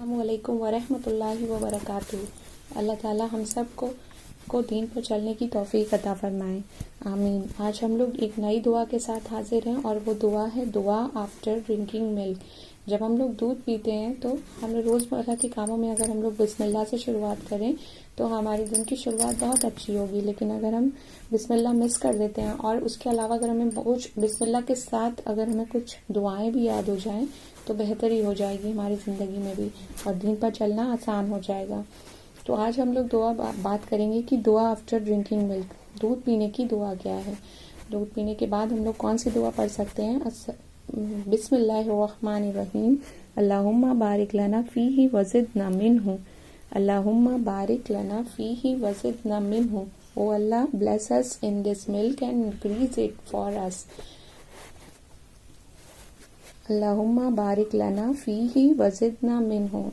السلام علیکم ورحمۃ اللہ وبرکاتہ۔ اللہ تعالیٰ ہم سب کو دین پر چلنے کی توفیق عطا فرمائے، آمین۔ آج ہم لوگ ایک نئی دعا کے ساتھ حاضر ہیں اور وہ دعا ہے دعا آفٹر ڈرنکنگ ملک۔ جب ہم لوگ دودھ پیتے ہیں تو ہمیں روزمرہ کے کاموں میں اگر ہم لوگ بسم اللہ سے شروعات کریں تو ہماری دن کی شروعات بہت اچھی ہوگی، لیکن اگر ہم بسم اللہ مس کر دیتے ہیں اور اس کے علاوہ اگر ہمیں بسم اللہ کے ساتھ اگر ہمیں کچھ دعائیں بھی یاد ہو جائیں تو بہتری ہو جائے گی ہماری زندگی میں بھی، اور دین پر چلنا آسان ہو جائے گا۔ تو آج ہم لوگ بات کریں گے کہ دعا آفٹر ڈرنکنگ ملک، دودھ پینے کی دعا کیا ہے۔ دودھ پینے کے بعد ہم لوگ کون سی دعا پڑھ سکتے ہیں؟ بسم اللہ الرحمن الرحیم، اللہم بارک لنا فیہ وزدنا منہ، اللہم بارک لنا فیہ وزدنا منہ۔ او اللہ، bless us in this milk and increase it for us۔ اللہم بارک لنا فیہ وزدنا منہ۔